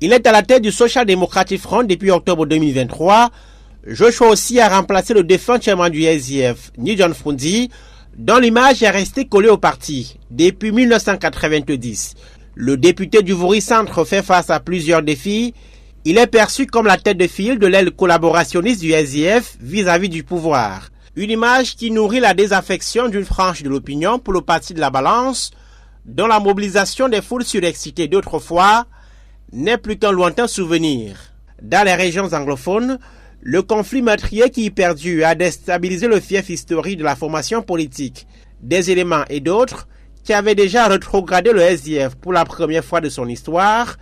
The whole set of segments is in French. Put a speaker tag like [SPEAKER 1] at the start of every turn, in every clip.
[SPEAKER 1] Il est à la tête du Social Democratic Front depuis octobre 2023. Joshua aussi a remplacé le défunt chairman du SDF, Ni John Frondi, dont l'image est restée collée au parti depuis 1990. Le député du Vouri Centre fait face à plusieurs défis. Il est perçu comme la tête de file de l'aile collaborationniste du SDF vis-à-vis du pouvoir. Une image qui nourrit la désaffection d'une frange de l'opinion pour le parti de la balance, dont la mobilisation des foules surexcitées d'autrefois n'est plus qu'un lointain souvenir. Dans les régions anglophones, le conflit meurtrier qui y perdure a déstabilisé le fief historique de la formation politique, des éléments et d'autres qui avaient déjà rétrogradé le SDF pour la première fois de son histoire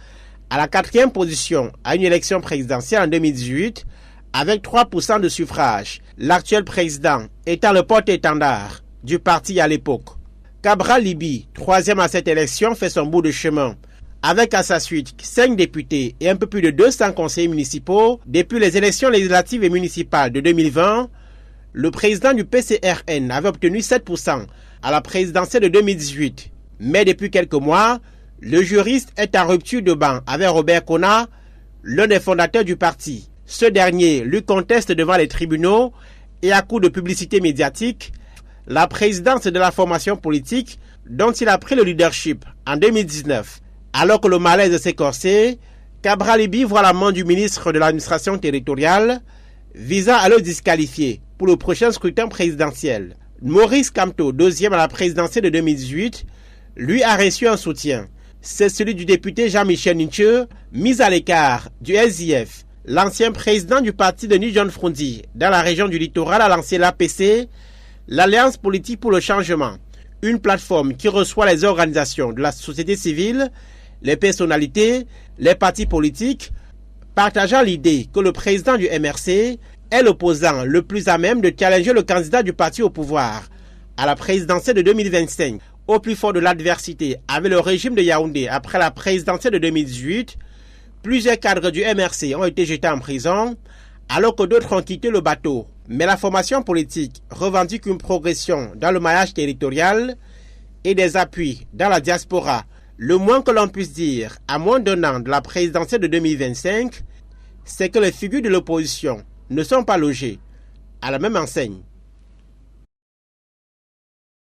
[SPEAKER 1] à la 4e position à une élection présidentielle en 2018 avec 3% de suffrage, l'actuel président étant le porte-étendard du parti à l'époque. Cabral Libby, 3e à cette élection, fait son bout de chemin, avec à sa suite 5 députés et un peu plus de 200 conseillers municipaux. Depuis les élections législatives et municipales de 2020, le président du PCRN avait obtenu 7% à la présidentielle de 2018. Mais depuis quelques mois, le juriste est en rupture de banc avec Robert Kona, l'un des fondateurs du parti. Ce dernier lui conteste devant les tribunaux et à coup de publicité médiatique la présidence de la formation politique dont il a pris le leadership en 2019. Alors que le malaise s'est corsé, Cabral Libby voit la main du ministre de l'administration territoriale visant à le disqualifier pour le prochain scrutin présidentiel. Maurice Kamto, 2e à la présidentielle de 2018, lui a reçu un soutien. C'est celui du député Jean-Michel Ninche, mis à l'écart du SDF. L'ancien président du parti de Ni John Frondi dans la région du littoral a lancé l'APC, l'Alliance politique pour le changement, une plateforme qui reçoit les organisations de la société civile, les personnalités, les partis politiques, partageant l'idée que le président du MRC est l'opposant le plus à même de challenger le candidat du parti au pouvoir à la présidentielle de 2025. Au plus fort de l'adversité avec le régime de Yaoundé après la présidentielle de 2018, plusieurs cadres du MRC ont été jetés en prison, alors que d'autres ont quitté le bateau. Mais la formation politique revendique une progression dans le maillage territorial et des appuis dans la diaspora. Le moins que l'on puisse dire, à moins d'un an de la présidentielle de 2025, c'est que les figures de l'opposition ne sont pas logées à la même enseigne.